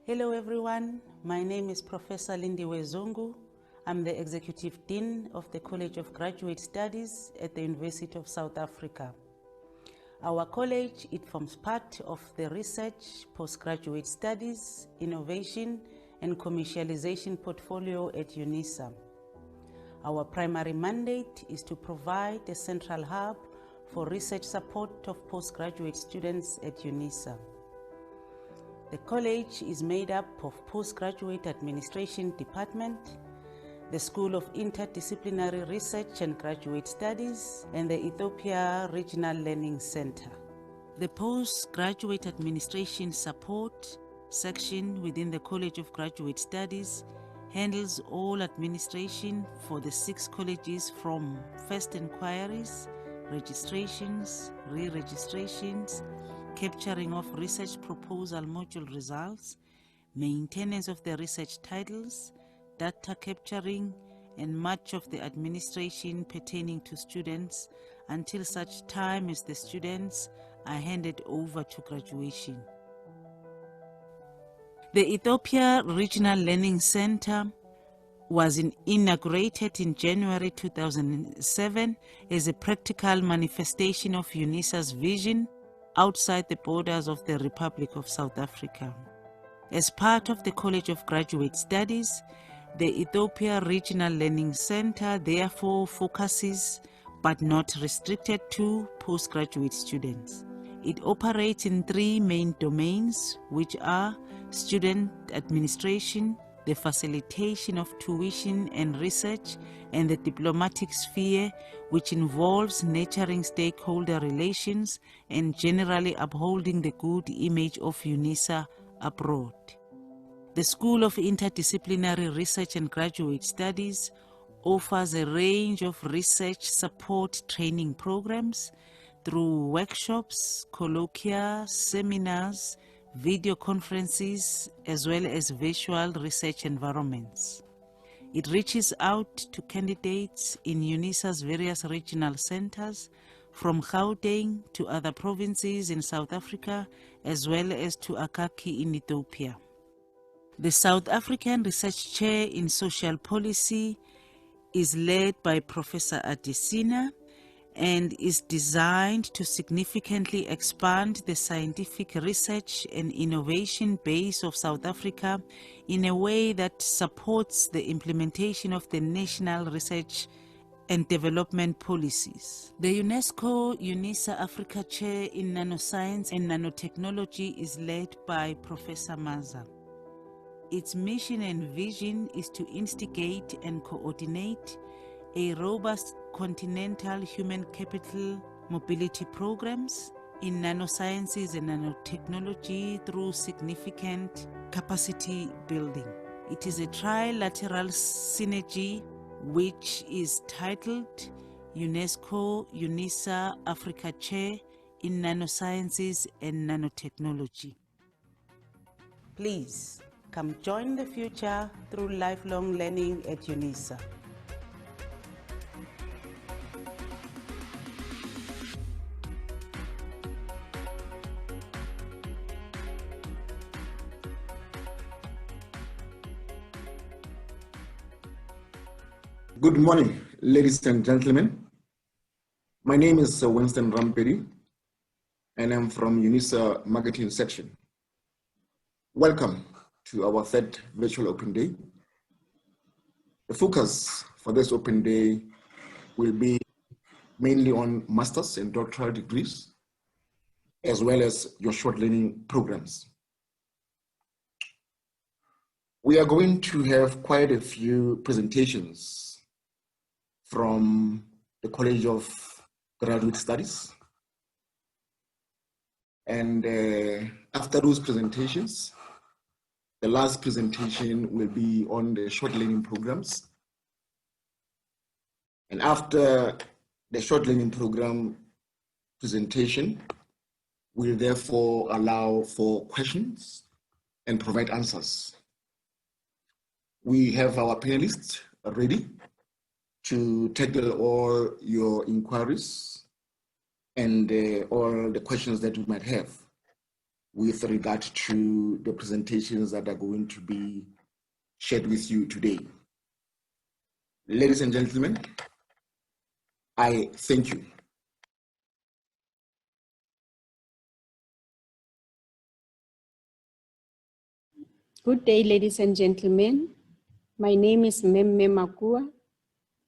Hello everyone, my name is Professor Lindiwe Zungu. I'm the Executive Dean of the College of Graduate Studies at the University of South Africa. Our college, it forms part of the Research, Postgraduate Studies, Innovation and Commercialization portfolio at UNISA. Our primary mandate is to provide a central hub for research support of postgraduate students at UNISA. The college is made up of Postgraduate Administration Department, the School of Interdisciplinary Research and Graduate Studies, and the Ethiopia Regional Learning Center. The Postgraduate Administration Support section within the College of Graduate Studies handles all administration for the 6 colleges, from first inquiries, registrations, re-registrations, capturing of research proposal module results, maintenance of the research titles, data capturing, and much of the administration pertaining to students until such time as the students are handed over to graduation. The Ethiopia Regional Learning Center was inaugurated in January 2007 as a practical manifestation of UNISA's vision outside the borders of the Republic of South Africa. As part of the College of Graduate Studies, the Ethiopia Regional Learning Center therefore focuses, but not restricted to, postgraduate students. It operates in 3 main domains, which are student administration, the facilitation of tuition and research, and the diplomatic sphere, which involves nurturing stakeholder relations and generally upholding the good image of UNISA abroad. The School of Interdisciplinary Research and Graduate Studies offers a range of research support training programs through workshops, colloquia, seminars, video conferences, as well as virtual research environments. It reaches out to candidates in UNISA's various regional centers, from Gauteng to other provinces in South Africa, as well as to Akaki in Ethiopia. The South African Research Chair in Social Policy is led by Professor Adesina and is designed to significantly expand the scientific research and innovation base of South Africa in a way that supports the implementation of the national research and development policies. The UNESCO UNISA Africa Chair in Nanoscience and Nanotechnology is led by Professor Maza. Its mission and vision is to instigate and coordinate a robust continental human capital mobility programs in nanosciences and nanotechnology through significant capacity building. It is a trilateral synergy which is titled UNESCO UNISA Africa Chair in Nanosciences and Nanotechnology. Please come join the future through lifelong learning at UNISA. Good morning, ladies and gentlemen. My name is Winston Ramperi, and I'm from UNISA Marketing Section. Welcome to our 3rd virtual open day. The focus for this open day will be mainly on master's and doctoral degrees, as well as your short learning programs. We are going to have quite a few presentations from the College of Graduate Studies. And after those presentations, the last presentation will be on the short learning programs. And after the short learning program presentation, we'll therefore allow for questions and provide answers. We have our panelists ready to tackle all your inquiries and all the questions that you might have. with regard to the presentations that are going to be shared with you today. Ladies and gentlemen, I thank you. Good day, ladies and gentlemen. My name is Memme Makua.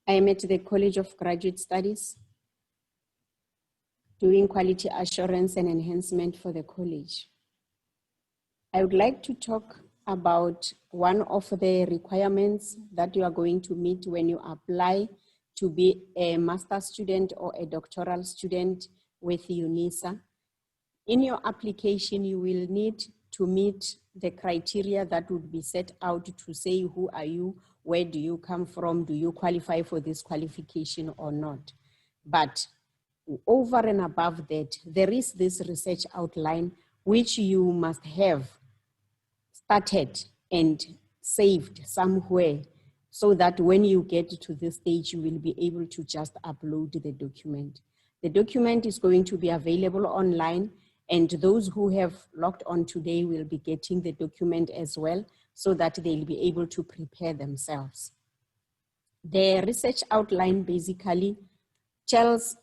I am at the College of Graduate Studies doing quality assurance and enhancement for the college. I would like to talk about one of the requirements that you are going to meet when you apply to be a master's student or a doctoral student with UNISA. In your application, you will need to meet the criteria that would be set out to say who are you, where do you come from, do you qualify for this qualification or not. But over and above that, there is this research outline which you must have started and saved somewhere so that when you get to this stage, you will be able to just upload the document. The document is going to be available online, and those who have logged on today will be getting the document as well so that they'll be able to prepare themselves. The research outline basically tells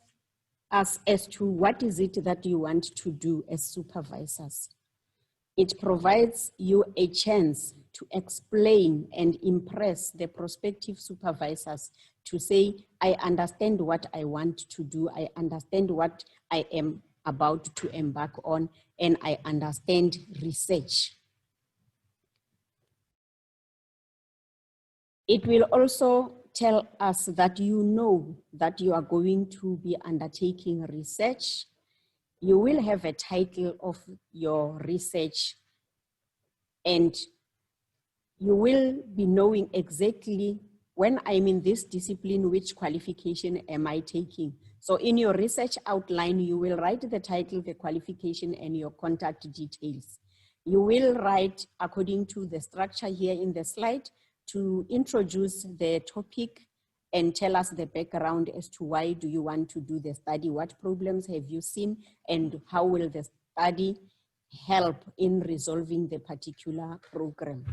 us as to what is it that you want to do as supervisors. It provides you a chance to explain and impress the prospective supervisors to say, I understand what I want to do, I understand what I am about to embark on, and I understand research. It will also tell us that you know that you are going to be undertaking research. You will have a title of your research, and you will be knowing exactly when I'm in this discipline, which qualification am I taking. So in your research outline, you will write the title, the qualification, and your contact details. You will write according to the structure here in the slide to introduce the topic and tell us the background as to why do you want to do the study, what problems have you seen, and how will the study help in resolving the particular program.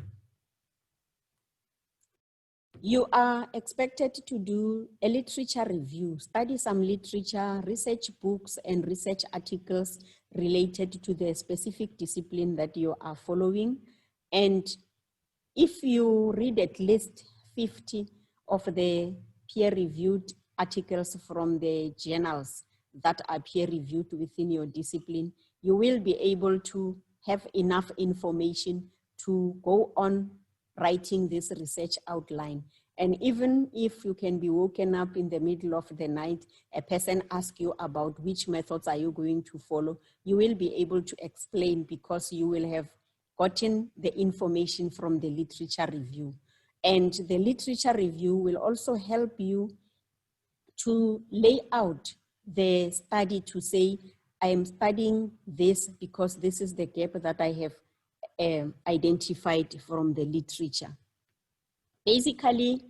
You are expected to do a literature review, study some literature, research books and research articles related to the specific discipline that you are following. And if you read at least 50 of the peer-reviewed articles from the journals that are peer-reviewed within your discipline, you will be able to have enough information to go on writing this research outline. And even if you can be woken up in the middle of the night, a person asks you about which methods are you going to follow, you will be able to explain because you will have gotten the information from the literature review. And the literature review will also help you to lay out the study to say, I am studying this because this is the gap that I have identified from the literature. Basically,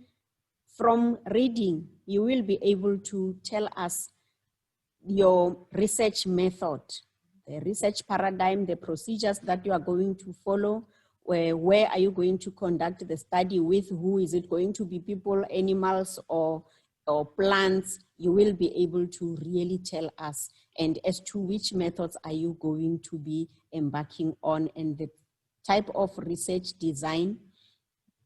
from reading, you will be able to tell us your research method, the research paradigm, the procedures that you are going to follow, where are you going to conduct the study with, who is it going to be, people, animals, or plants. You will be able to really tell us, and as to which methods are you going to be embarking on, and the type of research design,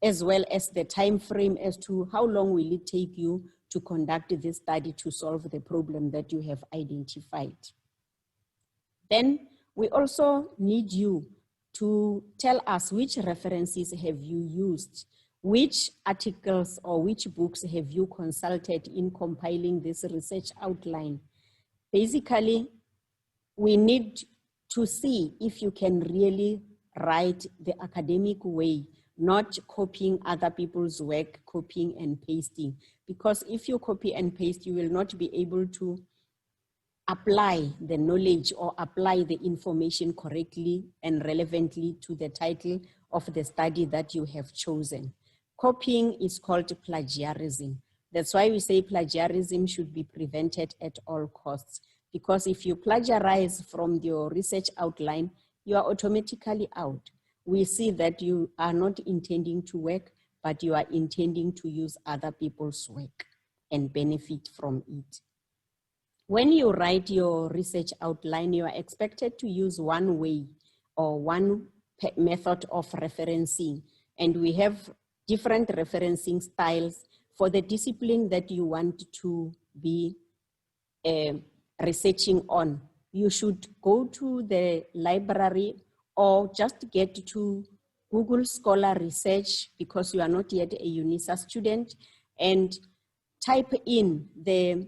as well as the time frame as to how long will it take you to conduct this study to solve the problem that you have identified. Then we also need you to tell us which references have you used, which articles or which books have you consulted in compiling this research outline. Basically, we need to see if you can really write the academic way, not copying other people's work, copying and pasting. Because if you copy and paste, you will not be able to apply the knowledge or apply the information correctly and relevantly to the title of the study that you have chosen. Copying is called plagiarism. That's why we say plagiarism should be prevented at all costs. Because if you plagiarize from your research outline, you are automatically out. We see that you are not intending to work, but you are intending to use other people's work and benefit from it. When you write your research outline, you are expected to use one way or one method of referencing. And we have different referencing styles for the discipline that you want to be researching on. You should go to the library or just get to Google Scholar Research because you are not yet a UNISA student, and type in the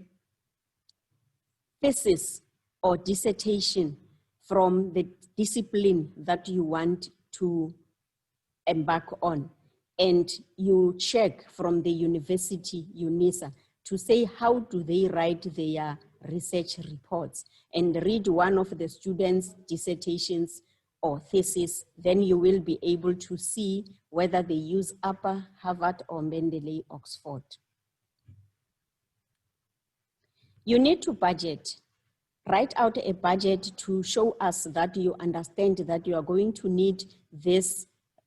thesis or dissertation from the discipline that you want to embark on. And you check from the university, UNISA, to say how do they write their research reports, and read one of the students' dissertations or thesis. Then you will be able to see whether they use Upper, Harvard, or Mendeley, Oxford. You need to budget. Write out a budget to show us that you understand that you are going to need these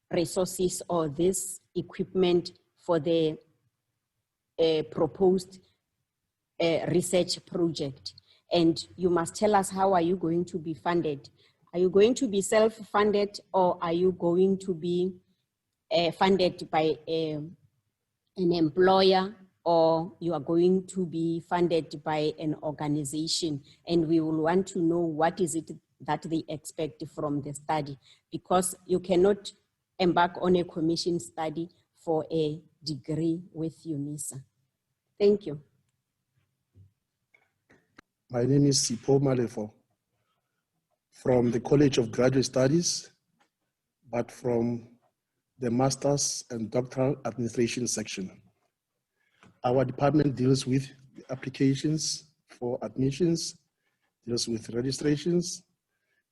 resources or this equipment for the proposed research project. And you must tell us, how are you going to be funded? Are you going to be self-funded, or are you going to be funded by an employer, or you are going to be funded by an organization? And we will want to know what is it that they expect from the study, because you cannot embark on a commission study for a degree with UNISA. Thank you. My name is Sipho Malefo from the College of Graduate Studies, but from the Masters and Doctoral Administration section. Our department deals with applications for admissions, deals with registrations,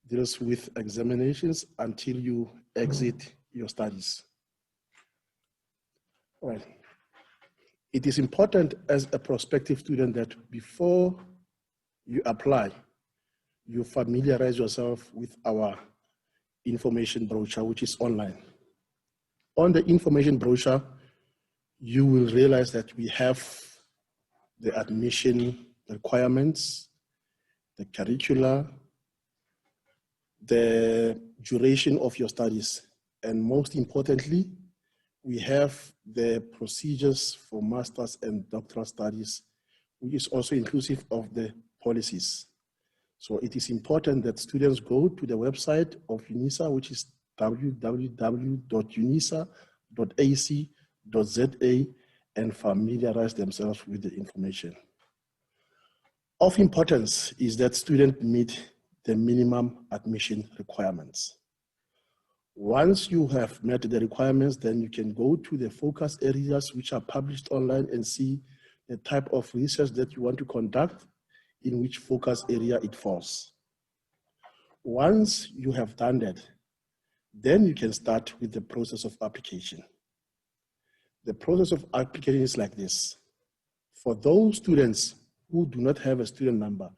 deals with examinations until you exit your studies. All right. It is important as a prospective student that before you apply, you familiarize yourself with our information brochure, which is online. On the information brochure, you will realize that we have the admission requirements, the curricula, the duration of your studies, and most importantly, we have the procedures for master's and doctoral studies, which is also inclusive of the policies. So it is important that students go to the website of UNISA, which is www.unisa.ac.za, and familiarize themselves with the information. Of importance is that students meet the minimum admission requirements. Once you have met the requirements, then you can go to the focus areas which are published online and see the type of research that you want to conduct, in which focus area it falls. Once you have done that, then you can start with the process of application. The process of application is like this. For those students who do not have a student number,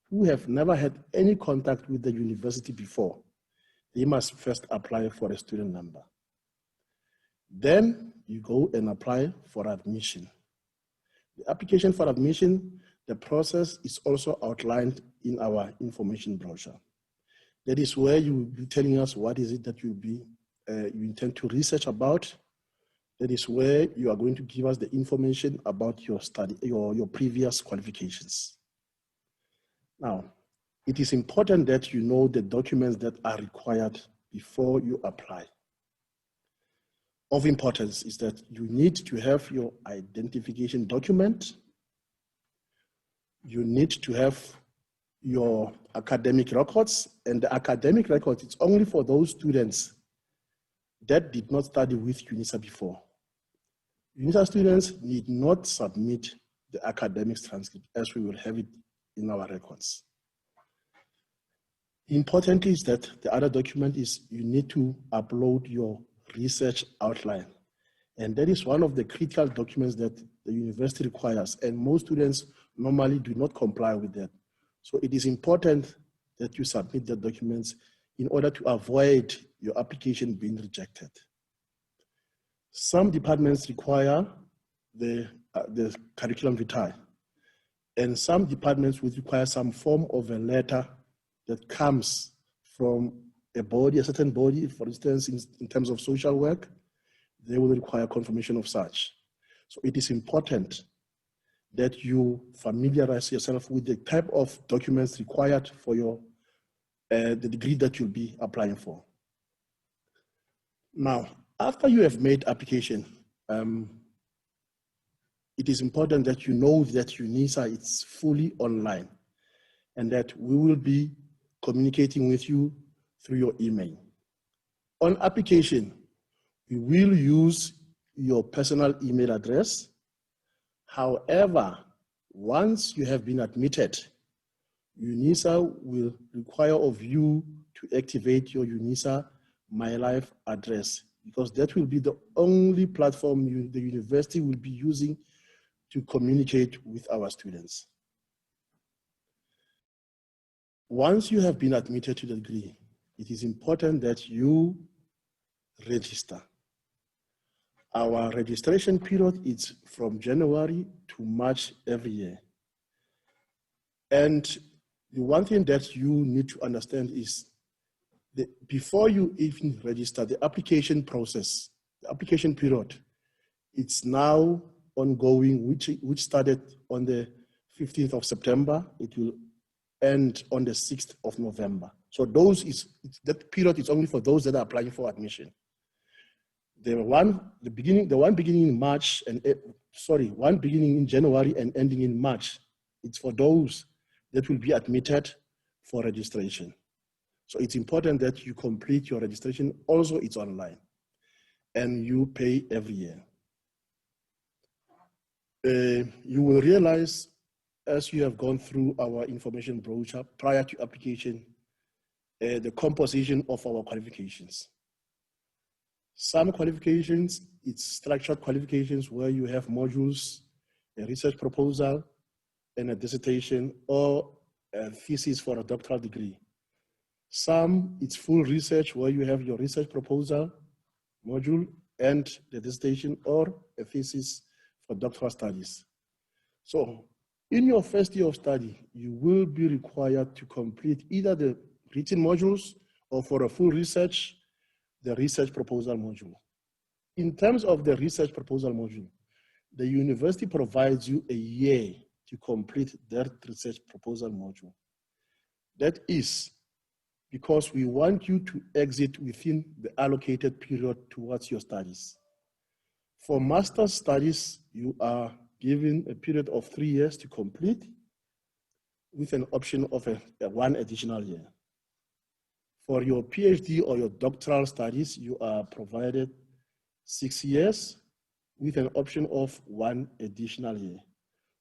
who have never had any contact with the university before, they must first apply for a student number. Then you go and apply for admission. The application for admission, the process is also outlined in our information brochure. That is where you will be telling us what is it that you intend to research about. That is where you are going to give us the information about your study, your previous qualifications. Now, it is important that you know the documents that are required before you apply. Of importance is that you need to have your identification document. You need to have your academic records, and the academic records, it's only for those students that did not study with UNISA before. UNISA students need not submit the academic transcript, as we will have it in our records. Importantly is that the other document is you need to upload your research outline. And that is one of the critical documents that the university requires, and most students normally do not comply with that. So it is important that you submit the documents in order to avoid your application being rejected. Some departments require the curriculum vitae, and some departments will require some form of a letter that comes from a body, a certain body, for instance, in terms of social work, they will require confirmation of such. So it is important that you familiarize yourself with the type of documents required for your the degree that you'll be applying for. Now, after you have made application, it is important that you know that UNISA is fully online and that we will be communicating with you through your email. On application, we will use your personal email address. However, once you have been admitted, UNISA will require of you to activate your UNISA MyLife address, because that will be the only platform the university will be using to communicate with our students. Once you have been admitted to the degree, it is important that you register. Our registration period is from January to March every year. And the one thing that you need to understand is that before you even register, the application process, the application period, it's now ongoing, which started on the 15th of September. It will end on the 6th of November. So that period is only for those that are applying for admission. The one beginning in March one beginning in January and ending in March, it's for those that will be admitted for registration. So it's important that you complete your registration. Also, it's online and you pay every year. You will realize as you have gone through our information brochure prior to application, the composition of our qualifications. Some qualifications, it's structured qualifications where you have modules, a research proposal, and a dissertation, or a thesis for a doctoral degree. Some, it's full research where you have your research proposal, module, and the dissertation, or a thesis for doctoral studies. So in your first year of study, you will be required to complete either the written modules or for a full research, the research proposal module. In terms of the research proposal module, the university provides you a year to complete that research proposal module. That is because we want you to exit within the allocated period towards your studies. For master's studies, you are given a period of 3 years to complete with an option of a 1 additional year. For your PhD or your doctoral studies, you are provided 6 years with an option of 1 additional year.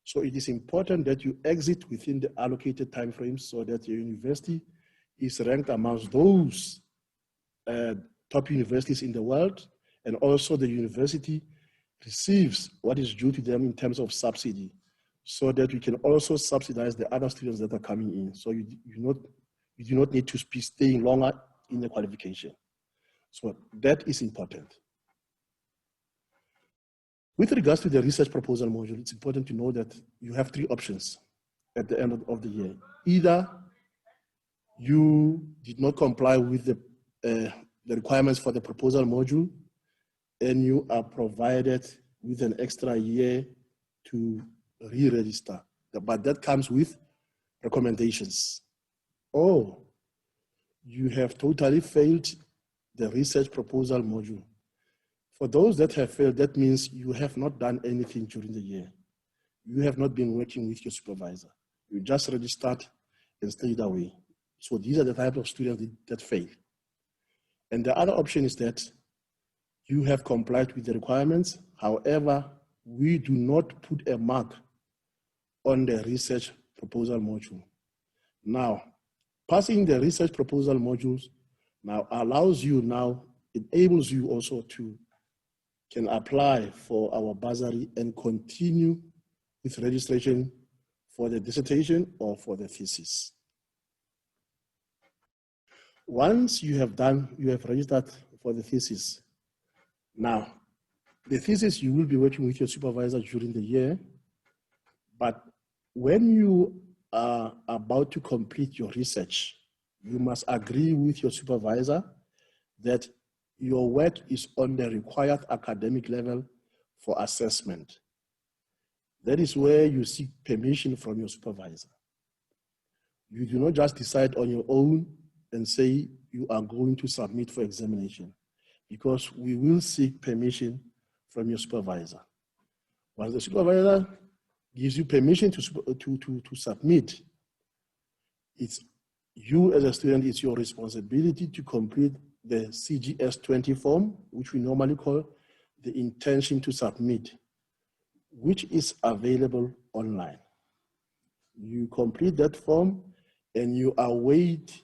So it is important that you exit within the allocated timeframes so that your university is ranked amongst those top universities in the world, and also the university receives what is due to them in terms of subsidy, so that we can also subsidize the other students that are coming in. So you do not need to be staying longer in the qualification. So that is important. With regards to the research proposal module, it's important to know that you have 3 options at the end of the year. Either you did not comply with the requirements for the proposal module, and you are provided with an extra year to re-register. But that comes with recommendations. Or you have totally failed the research proposal module. For those that have failed, that means you have not done anything during the year. You have not been working with your supervisor. You just registered and stayed away. So these are the type of students that fail. And the other option is that you have complied with the requirements. However, we do not put a mark on the research proposal module. Now, passing the research proposal modules now allows you enables you also can apply for our bursary and continue with registration for the dissertation or for the thesis. Once you have registered for the thesis. Now, the thesis, you will be working with your supervisor during the year, but when you are about to complete your research, you must agree with your supervisor that your work is on the required academic level for assessment. That is where you seek permission from your supervisor. You do not just decide on your own and say you are going to submit for examination, because we will seek permission from your supervisor. Once the supervisor gives you permission to submit, it's you as a student, it's your responsibility to complete the CGS 20 form, which we normally call the intention to submit, which is available online. You complete that form and you await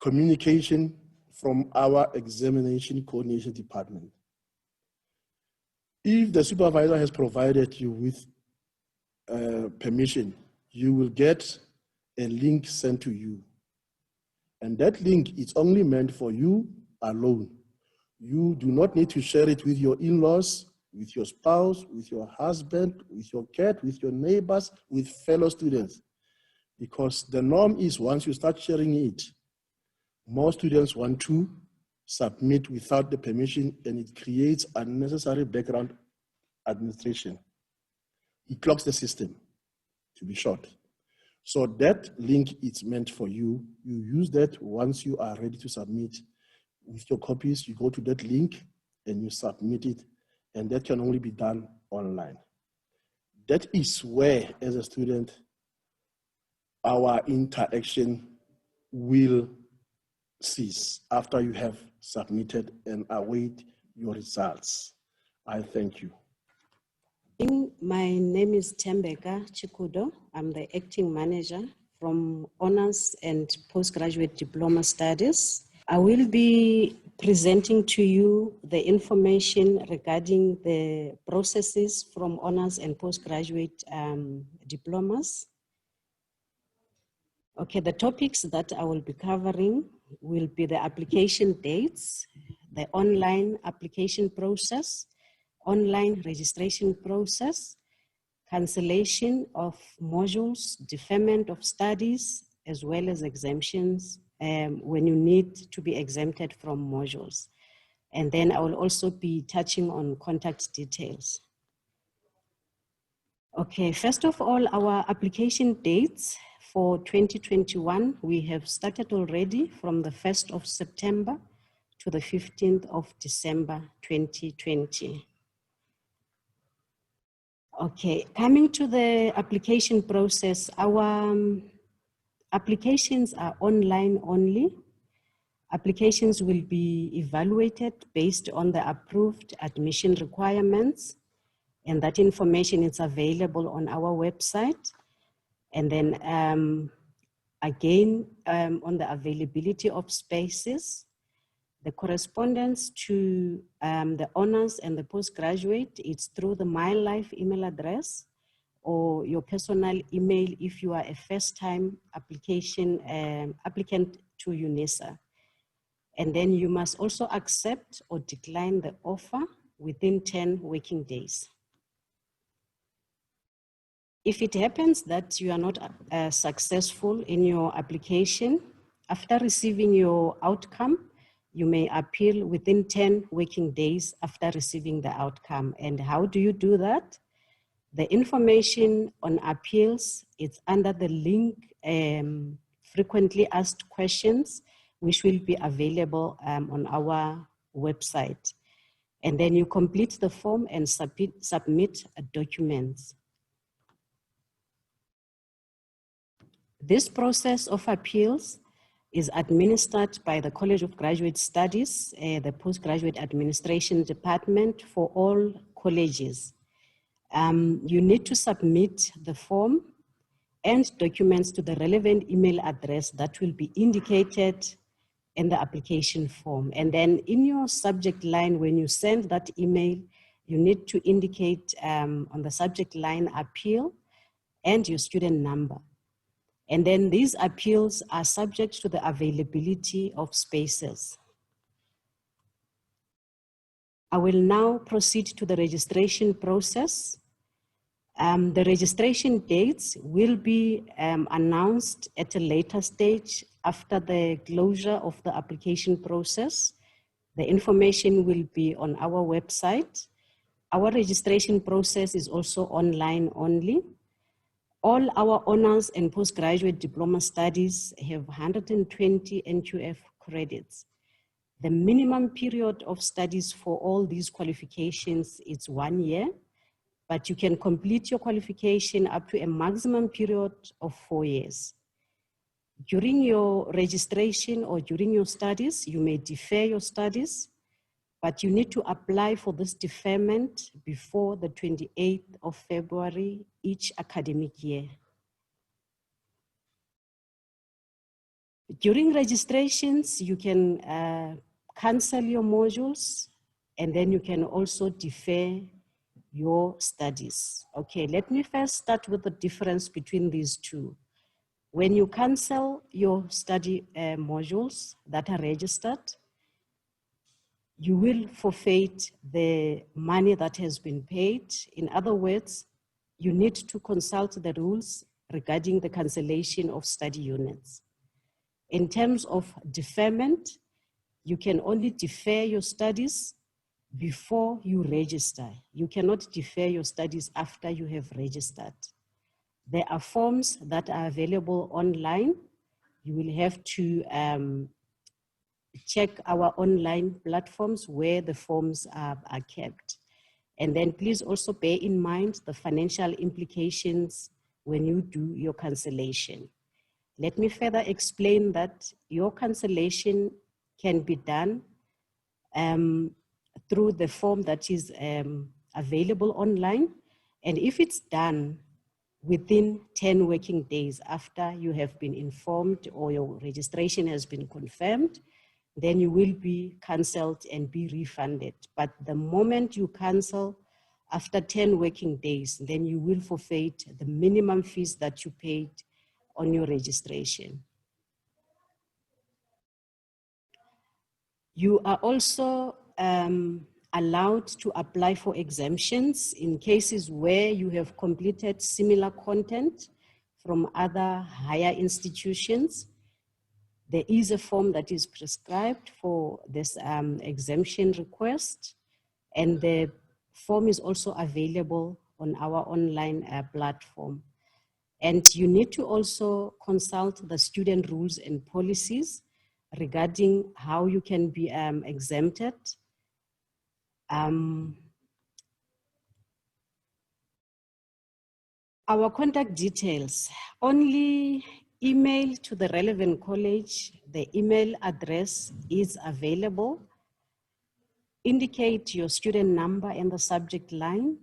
communication from our examination coordination department. If the supervisor has provided you with permission, you will get a link sent to you. And that link is only meant for you alone. You do not need to share it with your in-laws, with your spouse, with your husband, with your cat, with your neighbors, with fellow students. Because the norm is once you start sharing it, more students want to submit without the permission, and it creates unnecessary background administration. It clogs the system, to be short. So that link is meant for you. You use that once you are ready to submit. With your copies, you go to that link and you submit it, and that can only be done online. That is where, as a student, our interaction will cease after you have submitted and await your results. I thank you. My name is Tembeka Chikudo. I'm the acting manager from Honors and Postgraduate Diploma Studies. I will be presenting to you the information regarding the processes from Honors and Postgraduate Diplomas. Okay, the topics that I will be covering will be the application dates, the online application process, online registration process, cancellation of modules, deferment of studies, as well as exemptions when you need to be exempted from modules. And then I will also be touching on contact details. Okay, first of all, our application dates for 2021, we have started already from the 1st of September to the 15th of December 2020. Okay, coming to the application process, our applications are online only. Applications will be evaluated based on the approved admission requirements, and that information is available on our website. And then again, on the availability of spaces, the correspondence to the honors and the postgraduate, it's through the MyLife email address or your personal email if you are a first-time applicant to UNISA. And then you must also accept or decline the offer within 10 working days. If it happens that you are not successful in your application, after receiving your outcome, you may appeal within 10 working days after receiving the outcome. And how do you do that? The information on appeals is under the link frequently asked questions, which will be available on our website. And then you complete the form and submit documents. This process of appeals is administered by the College of Graduate Studies, the Postgraduate Administration Department for all colleges. You need to submit the form and documents to the relevant email address that will be indicated in the application form. And then in your subject line, when you send that email, you need to indicate on the subject line appeal and your student number. And then these appeals are subject to the availability of spaces. I will now proceed to the registration process. The registration dates will be announced at a later stage after the closure of the application process. The information will be on our website. Our registration process is also online only. All our honors and postgraduate diploma studies have 120 NQF credits. The minimum period of studies for all these qualifications is 1 year, but you can complete your qualification up to a maximum period of 4 years. During your registration or during your studies, you may defer your studies, but you need to apply for this deferment before the 28th of February each academic year. During registrations, you can cancel your modules, and then you can also defer your studies. Okay, let me first start with the difference between these two. When you cancel your study modules that are registered, you will forfeit the money that has been paid. In other words, you need to consult the rules regarding the cancellation of study units. In terms of deferment, you can only defer your studies before you register. You cannot defer your studies after you have registered. There are forms that are available online. You will have to check our online platforms where the forms are kept. And then please also bear in mind the financial implications when you do your cancellation. Let me further explain that your cancellation can be done through the form that is available online. And if it's done within 10 working days after you have been informed or your registration has been confirmed, then you will be cancelled and be refunded. But the moment you cancel after 10 working days, then you will forfeit the minimum fees that you paid on your registration. You are also allowed to apply for exemptions in cases where you have completed similar content from other higher institutions. There is a form that is prescribed for this exemption request, and the form is also available on our online platform. And you need to also consult the student rules and policies regarding how you can be exempted. Our contact details, only email to the relevant college. The email address is available. Indicate your student number in the subject line.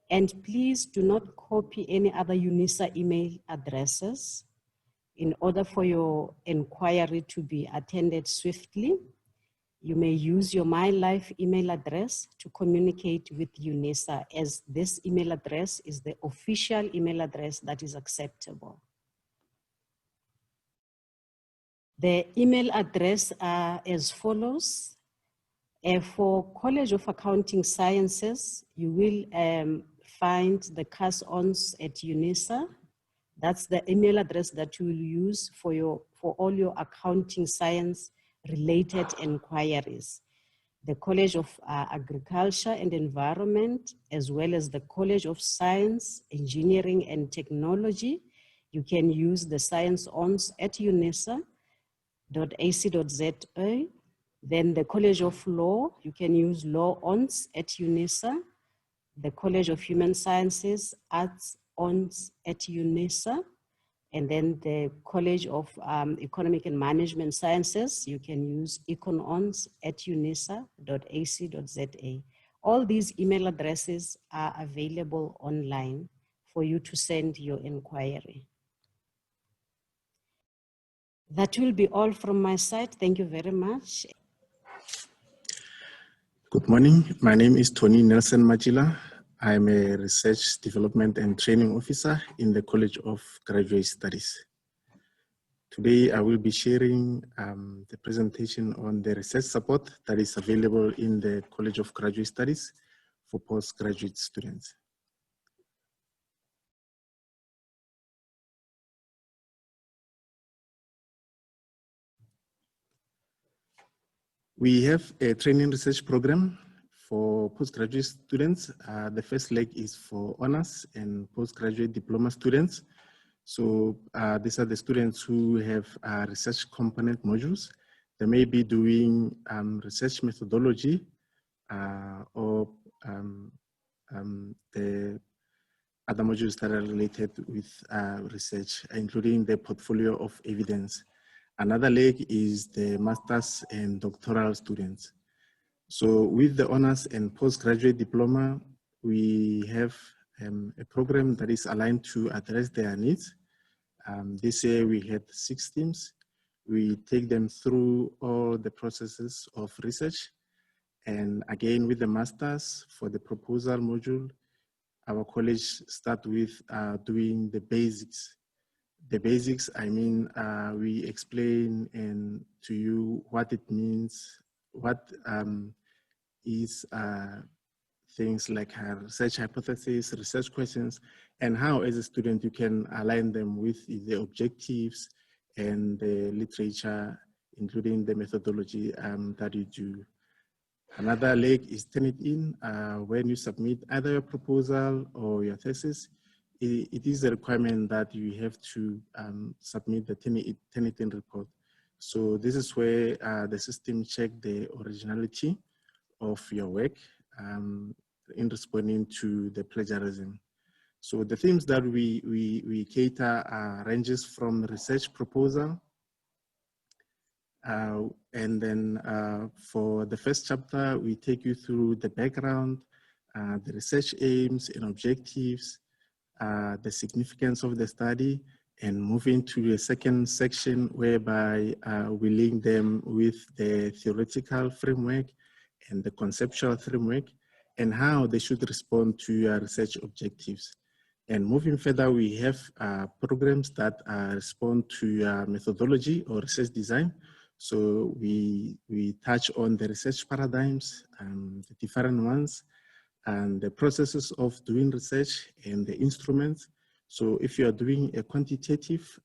And please do not copy any other UNISA email addresses in order for your inquiry to be attended swiftly. You may use your MyLife email address to communicate with UNISA, as this email address is the official email address that is acceptable. The email address are as follows. For College of Accounting Sciences, you will find the CAS-ONS at UNISA. That's the email address that you will use for all your accounting science related inquiries. The College of Agriculture and Environment, as well as the College of Science, Engineering and Technology, you can use the Science-ONS at unisa.ac.za. Then the College of Law, you can use Law-ONS at UNISA. The College of Human Sciences, Arts-ONS at UNISA. And then the College of Economic and Management Sciences, you can use Econ-ONS at unisa.ac.za. All these email addresses are available online for you to send your inquiry. That will be all from my side. Thank you very much. Good morning. My name is Tony Nelson Machila. I'm a Research Development and Training Officer in the College of Graduate Studies. Today, I will be sharing the presentation on the research support that is available in the College of Graduate Studies for postgraduate students. We have a training research program for postgraduate students. The first leg is for honors and postgraduate diploma students. So these are the students who have research component modules. They may be doing research methodology or the other modules that are related with research, including the portfolio of evidence. Another leg is the master's and doctoral students. So with the honors and postgraduate diploma, we have a program that is aligned to address their needs. This year we had 6 teams. We take them through all the processes of research. And again, with the masters for the proposal module, our college start with doing the basics. The basics, I mean, we explain to you what it means, what is things like research hypothesis, research questions, and how as a student you can align them with the objectives and the literature, including the methodology that you do. Another leg is Turnitin. When you submit either your proposal or your thesis, it is a requirement that you have to submit the Turnitin report. So this is where the system checks the originality of your work in responding to the plagiarism. So the themes that we cater ranges from research proposal, and then for the first chapter, we take you through the background, the research aims and objectives, the significance of the study, and moving to a second section whereby we link them with the theoretical framework and the conceptual framework and how they should respond to your research objectives. And moving further, we have programs that respond to your methodology or research design. So we touch on the research paradigms, the different ones, and the processes of doing research and the instruments. So if you are doing a quantitative,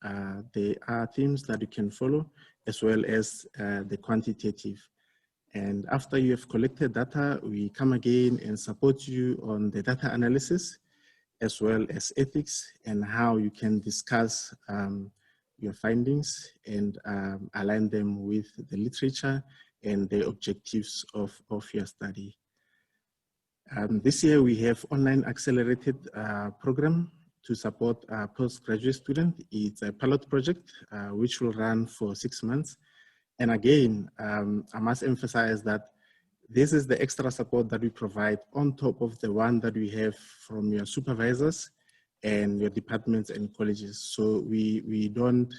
there are themes that you can follow as well as the quantitative. And after you have collected data, we come again and support you on the data analysis as well as ethics and how you can discuss your findings and align them with the literature and the objectives of your study. This year we have online accelerated program to support postgraduate students. It's a pilot project which will run for 6 months. And again, I must emphasize that this is the extra support that we provide on top of the one that we have from your supervisors and your departments and colleges. So we don't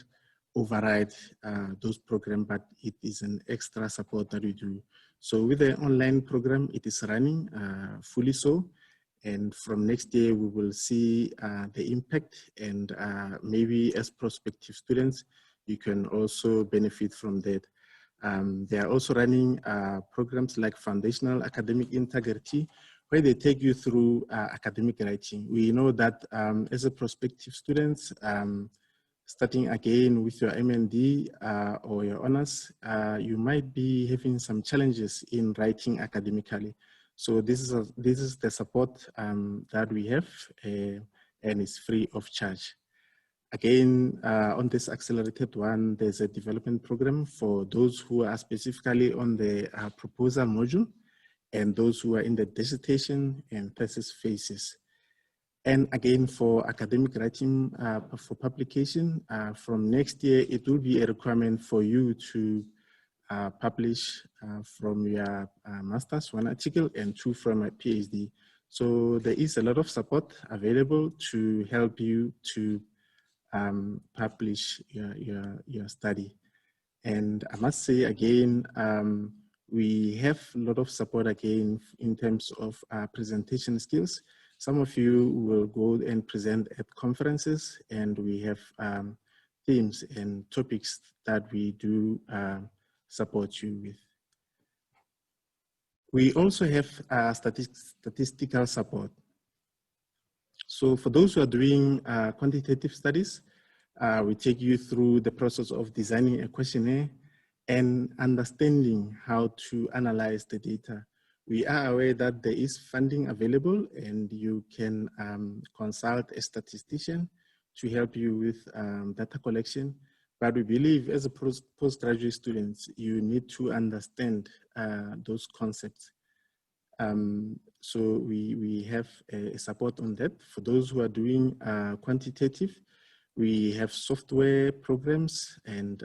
override those programs, but it is an extra support that we do. So with the online program, it is running fully so. And from next year, we will see the impact, and maybe as prospective students, you can also benefit from that. They are also running programs like Foundational Academic Integrity, where they take you through academic writing. We know that as a prospective student, starting again with your MND or your honors, you might be having some challenges in writing academically. So this is the support that we have, and it's free of charge. Again, on this accelerated one, there's a development program for those who are specifically on the proposal module and those who are in the dissertation and thesis phases. And again, for academic writing for publication, from next year, it will be a requirement for you to publish from your master's, 1 article, and 2 from a PhD. So there is a lot of support available to help you to publish your study. And I must say again, we have a lot of support again in terms of presentation skills. Some of you will go and present at conferences, and we have themes and topics that we do support you with. We also have statistical support. So for those who are doing quantitative studies, we take you through the process of designing a questionnaire and understanding how to analyze the data. We are aware that there is funding available, and you can consult a statistician to help you with data collection. But we believe as a postgraduate students, you need to understand those concepts. So we have a support on that. For those who are doing quantitative, we have software programs and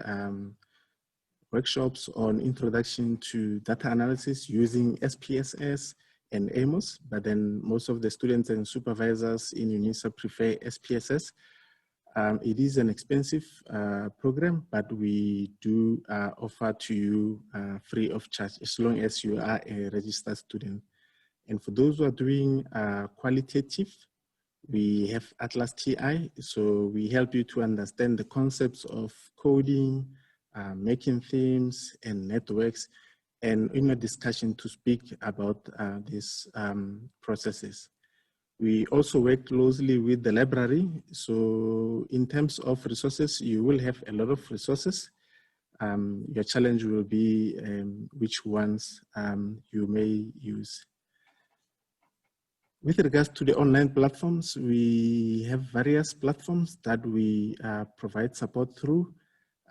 workshops on introduction to data analysis using SPSS and AMOS, but then most of the students and supervisors in UNISA prefer SPSS. It is an expensive program, but we do offer to you free of charge as long as you are a registered student. And for those who are doing qualitative, we have Atlas TI. So we help you to understand the concepts of coding, making themes and networks, and in a discussion to speak about these processes. We also work closely with the library. So in terms of resources, you will have a lot of resources. Your challenge will be which ones you may use. With regards to the online platforms, we have various platforms that we provide support through.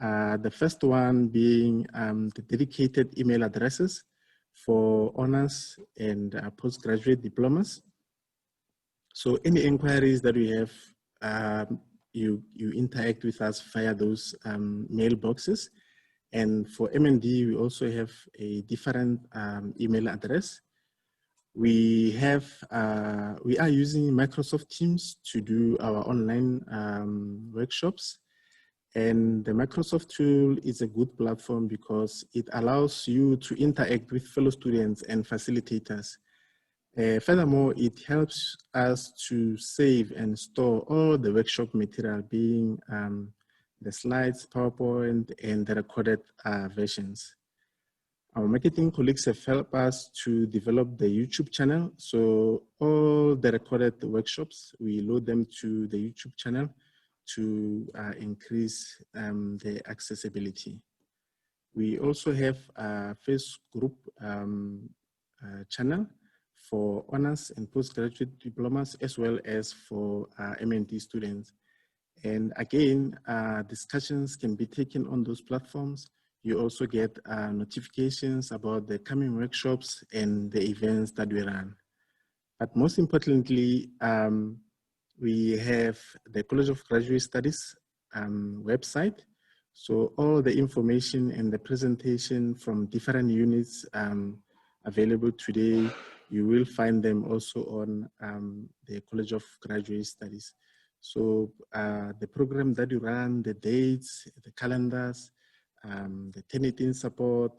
The first one being the dedicated email addresses for honors and postgraduate diplomas. So any inquiries that we have, you interact with us via those mailboxes. And for M&D, we also have a different email address. We are using Microsoft Teams to do our online workshops. And the Microsoft tool is a good platform because it allows you to interact with fellow students and facilitators. Furthermore, it helps us to save and store all the workshop material, being the slides, PowerPoint, and the recorded versions. Our marketing colleagues have helped us to develop the YouTube channel. So all the recorded workshops, we load them to the YouTube channel to increase the accessibility. We also have a Facebook channel for honors and postgraduate diplomas, as well as for M&D students. And again, discussions can be taken on those platforms. You also get notifications about the coming workshops and the events that we run. But most importantly, we have the College of Graduate Studies website. So all the information and the presentation from different units available today, you will find them also on the College of Graduate Studies. So the program that you run, the dates, the calendars, the Turnitin support,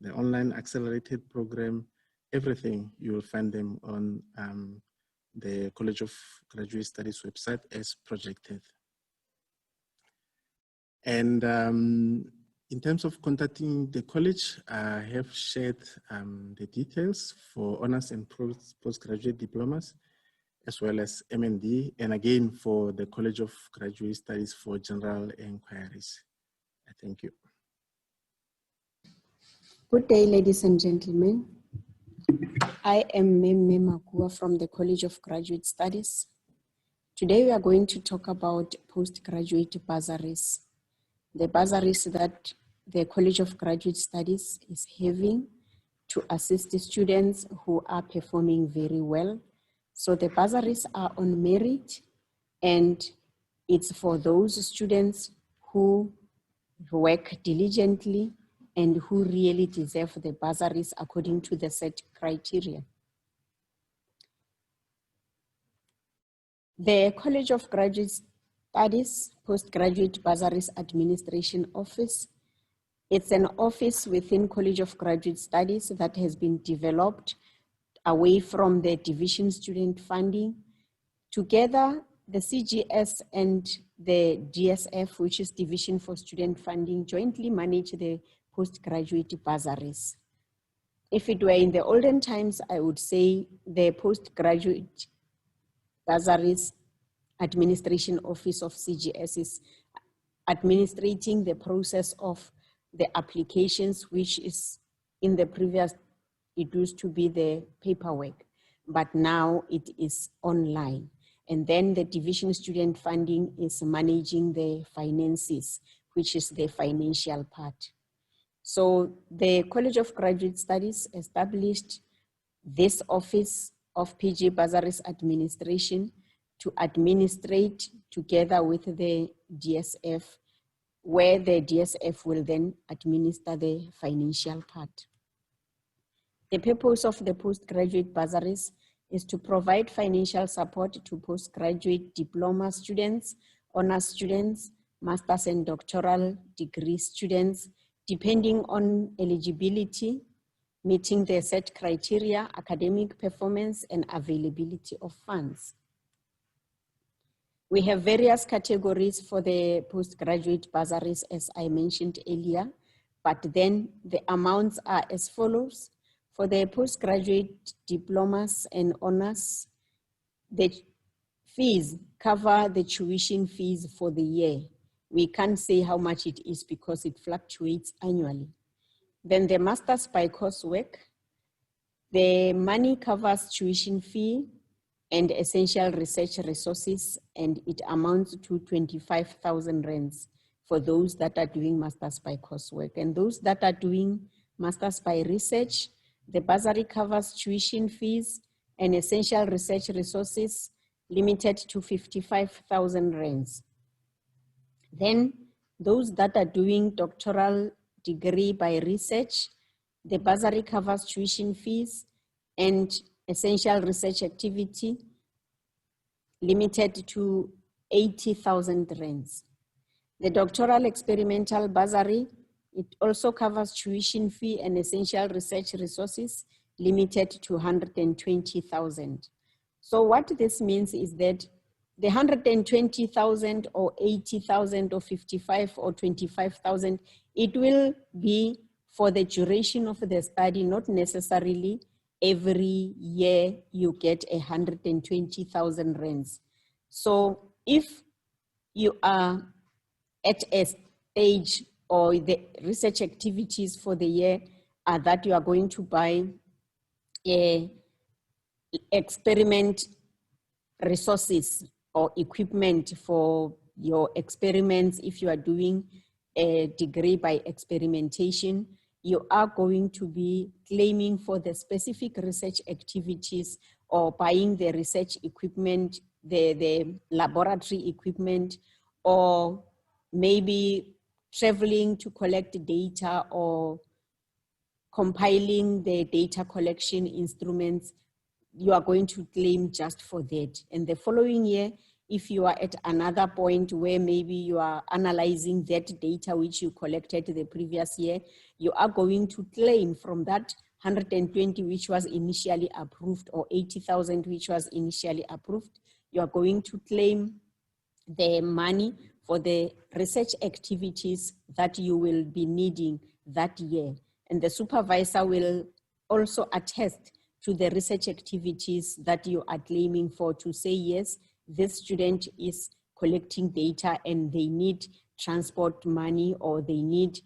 the online accelerated program, everything, you will find them on the College of Graduate Studies website as projected. And in terms of contacting the college, I have shared the details for honors and postgraduate diplomas, as well as M&D, and again for the College of Graduate Studies for general inquiries. Thank you. Good day, ladies and gentlemen. I am Meme Makua from the College of Graduate Studies. Today we are going to talk about postgraduate bursaries. The bursaries that the College of Graduate Studies is having to assist the students who are performing very well. So the bursaries are on merit, and it's for those students who work diligently and who really deserve the bursaries according to the set criteria. The College of Graduate Studies Postgraduate Bursaries Administration Office. It's an office within College of Graduate Studies that has been developed away from the division student funding Together, the CGS and the DSF, which is Division for Student Funding, jointly manage the postgraduate bursaries. If it were in the olden times, I would say the postgraduate bursaries administration office of CGS is administrating the process of the applications, which is in the previous, it used to be the paperwork, but now it is online. And then the Division Student Funding is managing the finances, which is the financial part. So the College of Graduate Studies established this office of PG Bursaries Administration to administrate together with the DSF, where the DSF will then administer the financial part. The purpose of the postgraduate bursaries is to provide financial support to postgraduate diploma students, honors students, master's and doctoral degree students, depending on eligibility, meeting the set criteria, academic performance, and availability of funds. We have various categories for the postgraduate bursaries, as I mentioned earlier, but then the amounts are as follows. For the postgraduate diplomas and honors, the fees cover the tuition fees for the year. We can't say how much it is because it fluctuates annually. Then the master's by coursework, the money covers tuition fee and essential research resources, and it amounts to 25,000 rands for those that are doing master's by coursework. And those that are doing master's by research, the bursary covers tuition fees and essential research resources limited to 55,000 rands. Then those that are doing doctoral degree by research, the bursary covers tuition fees and essential research activity limited to 80,000 rands. The doctoral experimental bursary, it also covers tuition fee and essential research resources limited to 120,000. So what this means is that the 120,000 or 80,000 or 55 or 25,000, it will be for the duration of the study, not necessarily every year you get 120,000 rands. So if you are at a stage or the research activities for the year are that you are going to buy experiment resources or equipment for your experiments. If you are doing a degree by experimentation, you are going to be claiming for the specific research activities or buying the research equipment, the laboratory equipment, or maybe traveling to collect data or compiling the data collection instruments. You are going to claim just for that. And the following year, if you are at another point where maybe you are analyzing that data which you collected the previous year, you are going to claim from that 120 which was initially approved or 80,000 which was initially approved. You are going to claim the money for the research activities that you will be needing that year. And the supervisor will also attest to the research activities that you are claiming for to say, yes, this student is collecting data and they need transport money, or they need,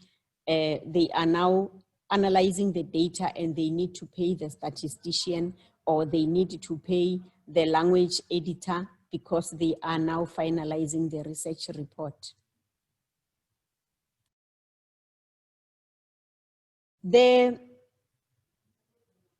they are now analyzing the data and they need to pay the statistician, or they need to pay the language editor because they are now finalizing the research report. The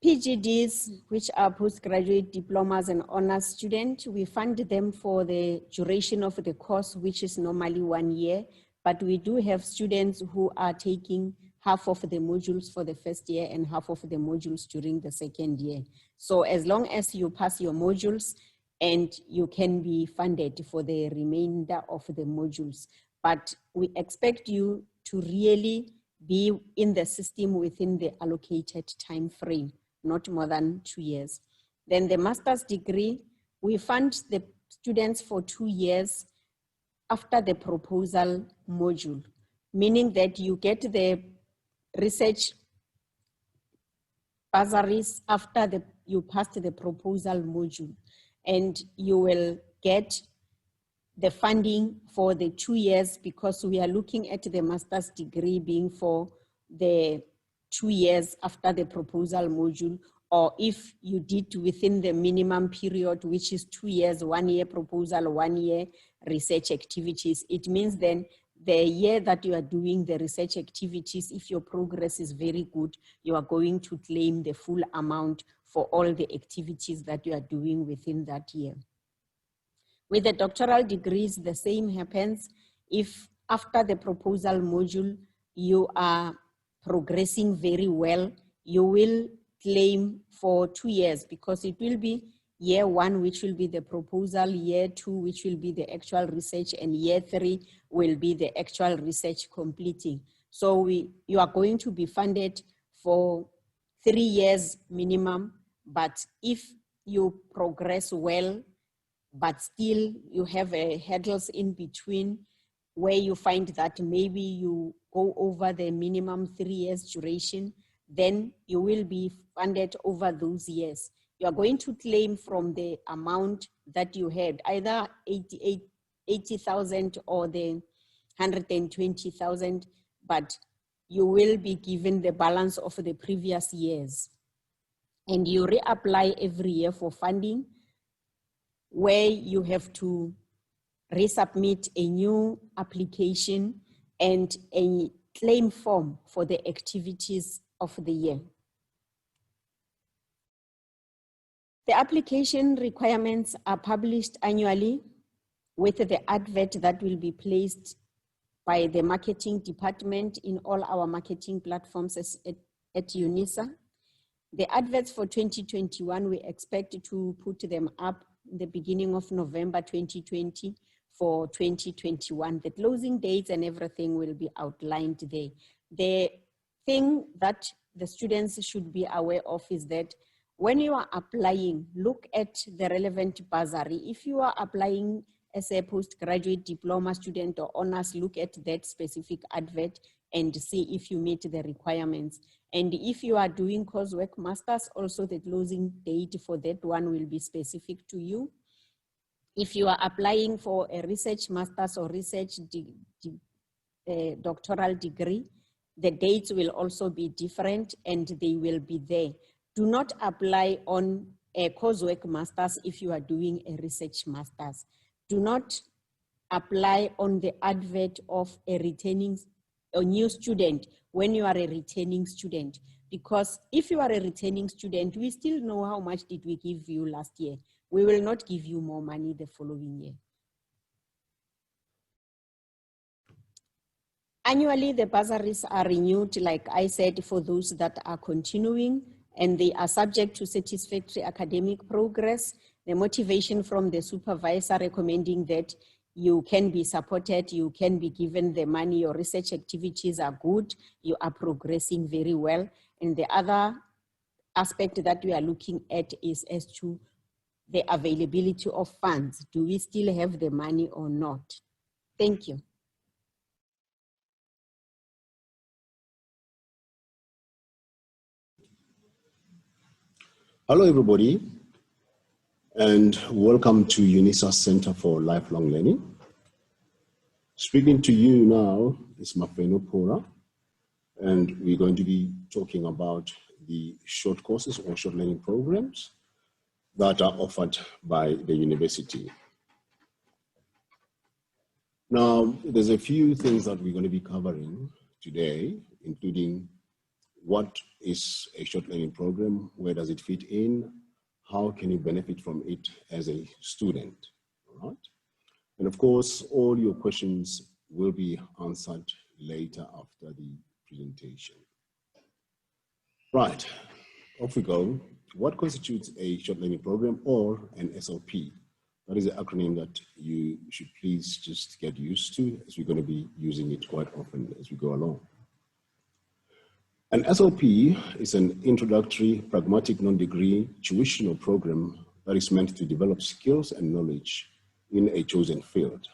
PGDs, which are postgraduate diplomas and honors students, we fund them for the duration of the course, which is normally 1 year, but we do have students who are taking half of the modules for the first year and half of the modules during the second year. So as long as you pass your modules, and you can be funded for the remainder of the modules. But we expect you to really be in the system within the allocated time frame, not more than 2 years. Then the master's degree, we fund the students for 2 years after the proposal module, meaning that you get the research bursaries after you passed the proposal module, and you will get the funding for the 2 years, because we are looking at the master's degree being for the 2 years after the proposal module, or if you did within the minimum period, which is 2 years, 1 year proposal, 1 year research activities. It means then the year that you are doing the research activities, if your progress is very good, you are going to claim the full amount for all the activities that you are doing within that year. With the doctoral degrees, the same happens. If after the proposal module, you are progressing very well, you will claim for 2 years, because it will be year 1, which will be the proposal, year 2, which will be the actual research, and year 3 will be the actual research completing. So you are going to be funded for 3 years minimum, but if you progress well, but still you have hurdles in between where you find that maybe you go over the minimum 3 years duration, then you will be funded over those years. You are going to claim from the amount that you had, either 80,000 or the 120,000, but you will be given the balance of the previous years. And you reapply every year for funding, where you have to resubmit a new application and a claim form for the activities of the year. The application requirements are published annually with the advert that will be placed by the marketing department in all our marketing platforms at UNISA. The adverts for 2021, we expect to put them up in the beginning of November 2020 for 2021. The closing dates and everything will be outlined there. The thing that the students should be aware of is that when you are applying, look at the relevant bursary. If you are applying as a postgraduate diploma student or honors, look at that specific advert and see if you meet the requirements. And if you are doing coursework masters, also the closing date for that one will be specific to you. If you are applying for a research masters or research doctoral degree, the dates will also be different and they will be there. Do not apply on a coursework masters if you are doing a research masters. Do not apply on the advert of a new student when you are a returning student, because if you are a returning student, we still know how much did we give you last year. We will not give you more money the following year. Annually, the bursaries are renewed, like I said, for those that are continuing, and they are subject to satisfactory academic progress, the motivation from the supervisor recommending that you can be supported, you can be given the money, your research activities are good, you are progressing very well. And the other aspect that we are looking at is as to the availability of funds. Do we still have the money or not? Thank you. Hello, everybody, and welcome to UNISA Center for Lifelong Learning. Speaking to you now is Mafeno Pora, and we're going to be talking about the short courses or short learning programs that are offered by the university. Now, there's a few things that we're going to be covering today, including what is a short learning program, where does it fit in, how can you benefit from it as a student, all right? And of course, all your questions will be answered later after the presentation. Right, off we go. What constitutes a short learning program or an SLP? That is an acronym that you should please just get used to, as we're going to be using it quite often as we go along. An SLP is an introductory, pragmatic, non-degree tuitional program that is meant to develop skills and knowledge in a chosen field.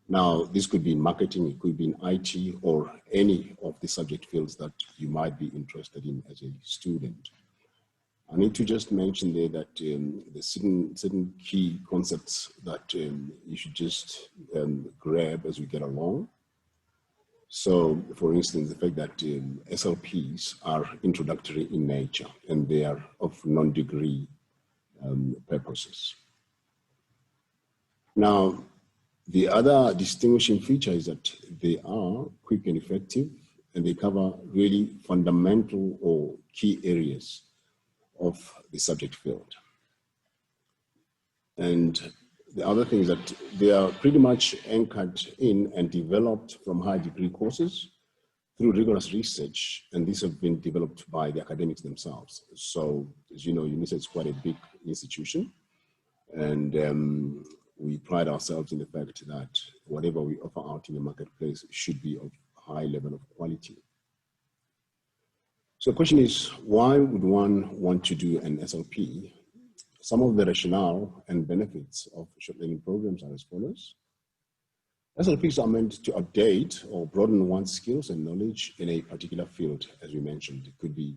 Now, this could be in marketing, it could be in IT, or any of the subject fields that you might be interested in as a student. I need to just mention there that the certain key concepts that you should just grab as we get along. So, for instance, the fact that SLPs are introductory in nature and they are of non-degree purposes. Now, the other distinguishing feature is that they are quick and effective, and they cover really fundamental or key areas of the subject field. And the other thing is that they are pretty much anchored in and developed from high degree courses through rigorous research, and these have been developed by the academics themselves. So, as you know, UNISA is quite a big institution, and we pride ourselves in the fact that whatever we offer out in the marketplace should be of high level of quality. So the question is, why would one want to do an SLP? Some of the rationale and benefits of short learning programs are as follows. SLPs are meant to update or broaden one's skills and knowledge in a particular field, as we mentioned. It could be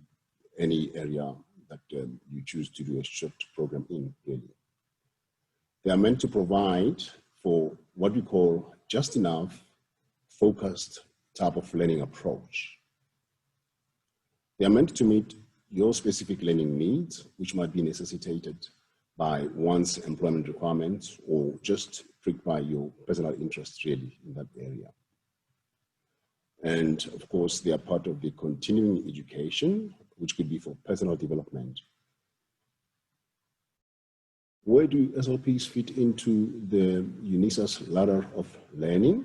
any area that you choose to do a short program in, really. They are meant to provide for what we call just enough focused type of learning approach. They are meant to meet your specific learning needs, which might be necessitated by one's employment requirements or just pricked by your personal interest really in that area. And of course, they are part of the continuing education, which could be for personal development. Where do SLPs fit into the UNISA's ladder of learning?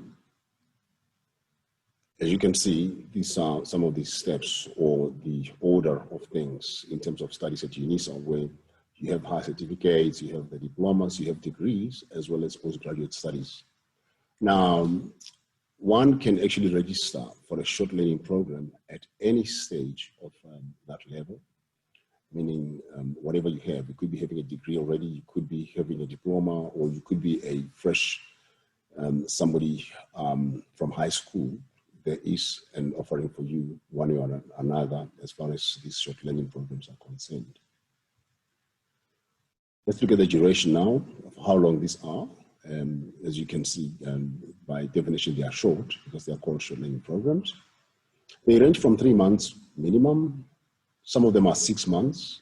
As you can see, these are some of the steps or the order of things in terms of studies at UNISA, where you have high certificates, you have the diplomas, you have degrees, as well as postgraduate studies. Now, one can actually register for a short learning program at any stage of that level, meaning whatever you have. You could be having a degree already, you could be having a diploma, or you could be a fresh somebody from high school. There is an offering for you one way or another as far as these short learning programs are concerned. Let's look at the duration now of how long these are. As you can see, by definition, they are short because they are called short learning programs. They range from 3 months minimum. Some of them are 6 months.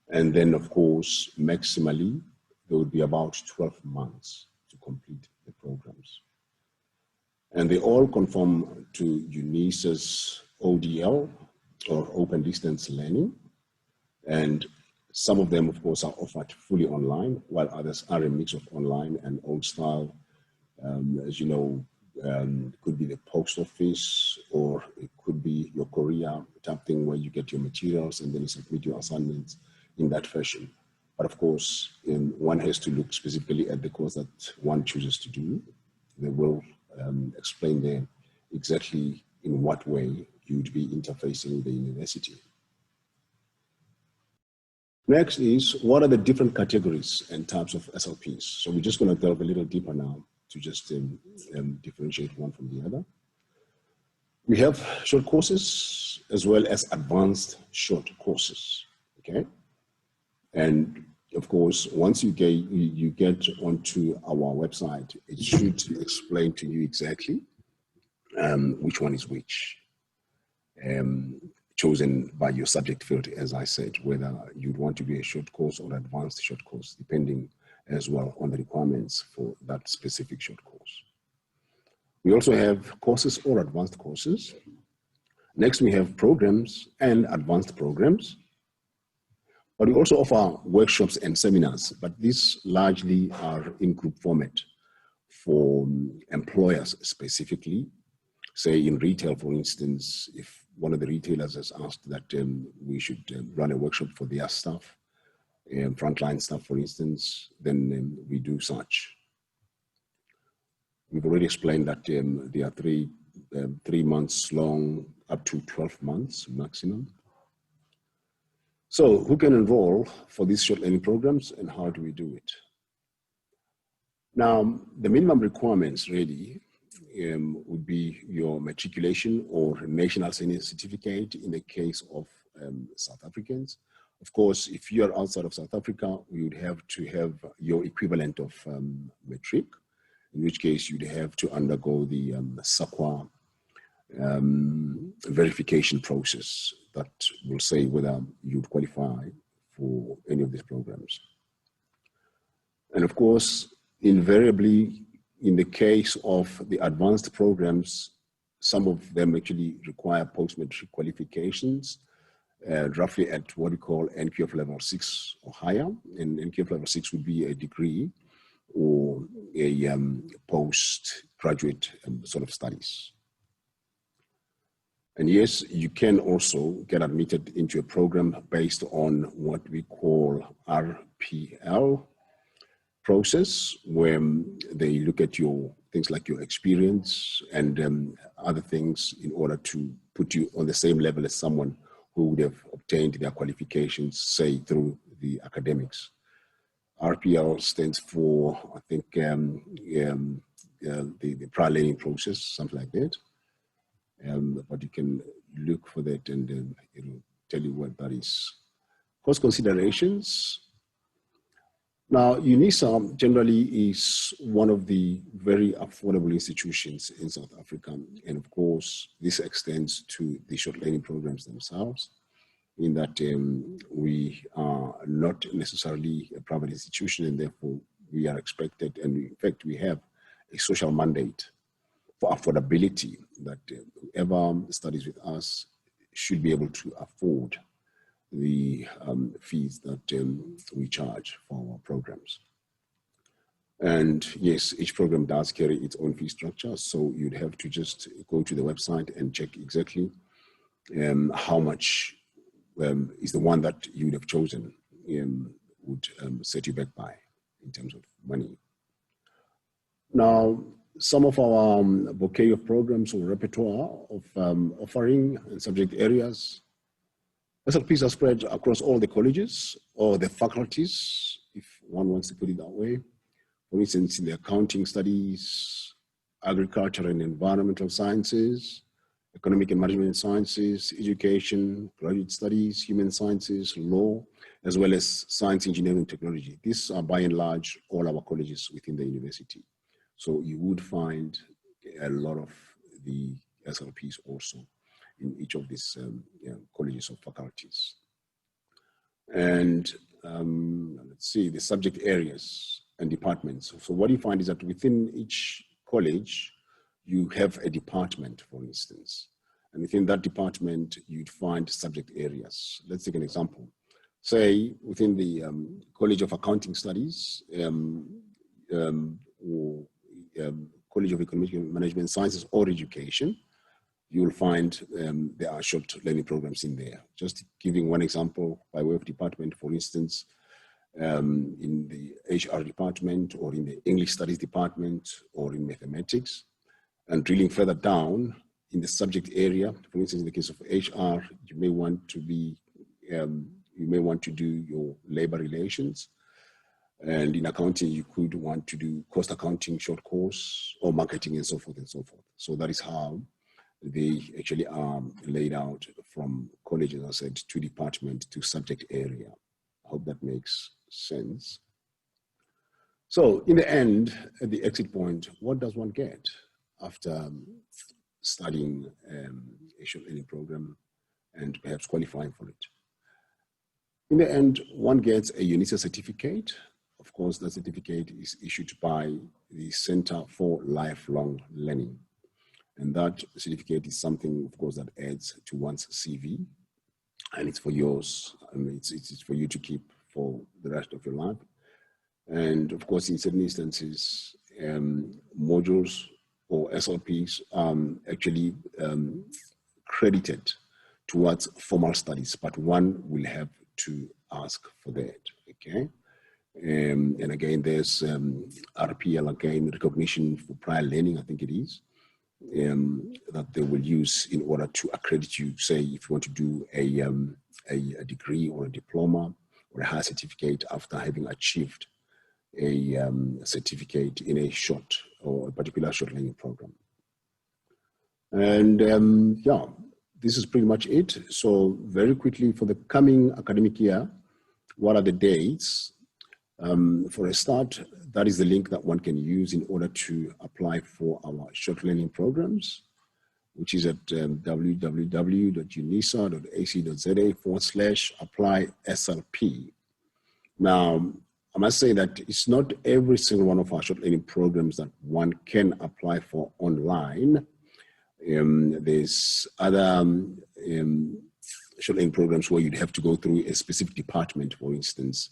And then, of course, maximally, there would be about 12 months to complete the programs. And they all conform to UNISA's ODL, or Open Distance Learning. And some of them, of course, are offered fully online, while others are a mix of online and old style. As you know, it could be the post office, or it could be your career type thing where you get your materials and then you submit your assignments in that fashion. But of course, one has to look specifically at the course that one chooses to do. They will explain there exactly in what way you'd be interfacing with the university. Next is, what are the different categories and types of SLPs? So we're just going to delve a little deeper now to just differentiate one from the other. We have short courses as well as advanced short courses, okay? And of course, once you get onto our website, it should explain to you exactly which one is which, chosen by your subject field, as I said, whether you'd want to be a short course or advanced short course, depending as well on the requirements for that specific short course. We also have courses or advanced courses. Next, we have programs and advanced programs. But we also offer workshops and seminars, but these largely are in group format for employers specifically. Say in retail, for instance, if one of the retailers has asked that we should run a workshop for their staff, frontline staff, for instance, then we do such. We've already explained that they are 3 months long, up to 12 months maximum. So who can enroll for these short learning programs and how do we do it? Now, the minimum requirements really would be your matriculation or national senior certificate in the case of South Africans. Of course, if you are outside of South Africa, you would have to have your equivalent of matric, in which case you'd have to undergo the SAQA verification process that will say whether you'd qualify for any of these programs. And of course, invariably, in the case of the advanced programs, some of them actually require post-matric qualifications, roughly at what we call NQF level 6 or higher. And NQF level 6 would be a degree or a postgraduate sort of studies. And yes, you can also get admitted into a program based on what we call RPL process, where they look at your things like your experience and other things in order to put you on the same level as someone who would have obtained their qualifications, say, through the academics. RPL stands for, I think, the prior learning process, something like that. But you can look for that and it'll tell you what that is. Cost considerations. Now, UNISA generally is one of the very affordable institutions in South Africa. And of course, this extends to the short learning programs themselves, in that we are not necessarily a private institution, and therefore we are expected, and in fact, we have a social mandate for affordability, that whoever studies with us should be able to afford the fees that we charge for our programs. And yes, each program does carry its own fee structure, so you'd have to just go to the website and check exactly how much is the one that you would have chosen would set you back by in terms of money. Now, some of our bouquet of programs or repertoire of offering and subject areas, SLPs are spread across all the colleges or the faculties, if one wants to put it that way. For instance, in the accounting studies, agriculture and environmental sciences, economic and management sciences, education, graduate studies, human sciences, law, as well as science, engineering, and technology. These are by and large all our colleges within the university. So you would find a lot of the SLPs also in each of these colleges or faculties. And let's see, the subject areas and departments. So what you find is that within each college, you have a department, for instance. And within that department, you'd find subject areas. Let's take an example. Say within the College of Accounting Studies or College of Economic and Management Sciences or Education, you'll find there are short learning programs in there. Just giving one example by way of department, for instance, in the HR department or in the English Studies department or in mathematics, and drilling further down in the subject area. For instance, in the case of HR, you may want to be, you may want to do your labor relations. And in accounting, you could want to do cost accounting short course or marketing and so forth and so forth. So that is how they actually are laid out from college, as I said, to department to subject area. I hope that makes sense. So in the end, at the exit point, what does one get after studying a short learning program and perhaps qualifying for it? In the end, one gets a UNISA certificate. Of course, that certificate is issued by the Center for Lifelong Learning. And that certificate is something, of course, that adds to one's CV. And it's for yours. I mean, it's for you to keep for the rest of your life. And of course, in certain instances, modules or SLPs actually credited towards formal studies, but one will have to ask for that, okay? And again, there's RPL, again, recognition for prior learning, I think it is, that they will use in order to accredit you, say, if you want to do a degree or a diploma or a higher certificate after having achieved a certificate in a short or a particular short learning program. And yeah, this is pretty much it. So very quickly, for the coming academic year, what are the dates? For a start, that is the link that one can use in order to apply for our short learning programs, which is at www.unisa.ac.za/apply-SLP. Now, I must say that it's not every single one of our short learning programs that one can apply for online. There's other short learning programs where you'd have to go through a specific department, for instance,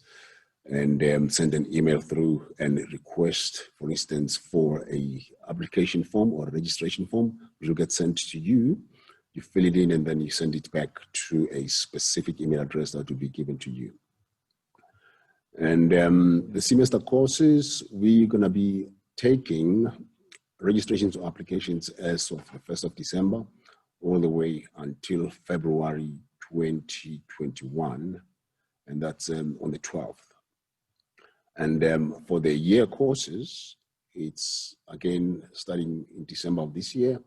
and send an email through and request, for instance, for a application form or a registration form, which will get sent to you. You fill it in and then you send it back to a specific email address that will be given to you. And the semester courses, we're going to be taking registrations or applications as of the 1st of December all the way until February 2021, and that's on the 12th. And for the year courses, it's again starting in December of this year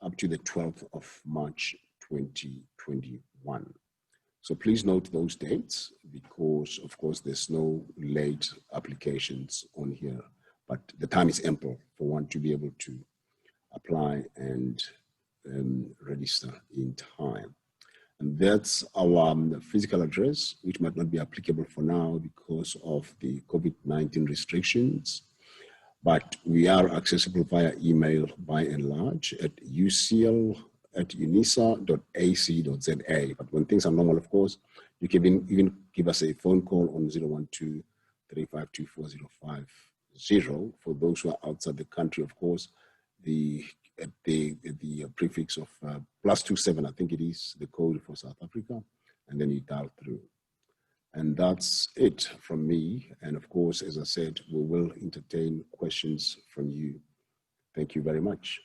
up to the 12th of March 2021. So please note those dates because, of course, there's no late applications on here, but the time is ample for one to be able to apply and register in time. And that's our physical address, which might not be applicable for now because of the COVID-19 restrictions, but we are accessible via email by and large at ucl@unisa.ac.za. But when things are normal, of course, you can even give us a phone call on 012-352-4050. For those who are outside the country, of course, the prefix of +27, I think it is the code for South Africa, and then you dial through. And that's it from me. And of course, as I said, we will entertain questions from you. Thank you very much.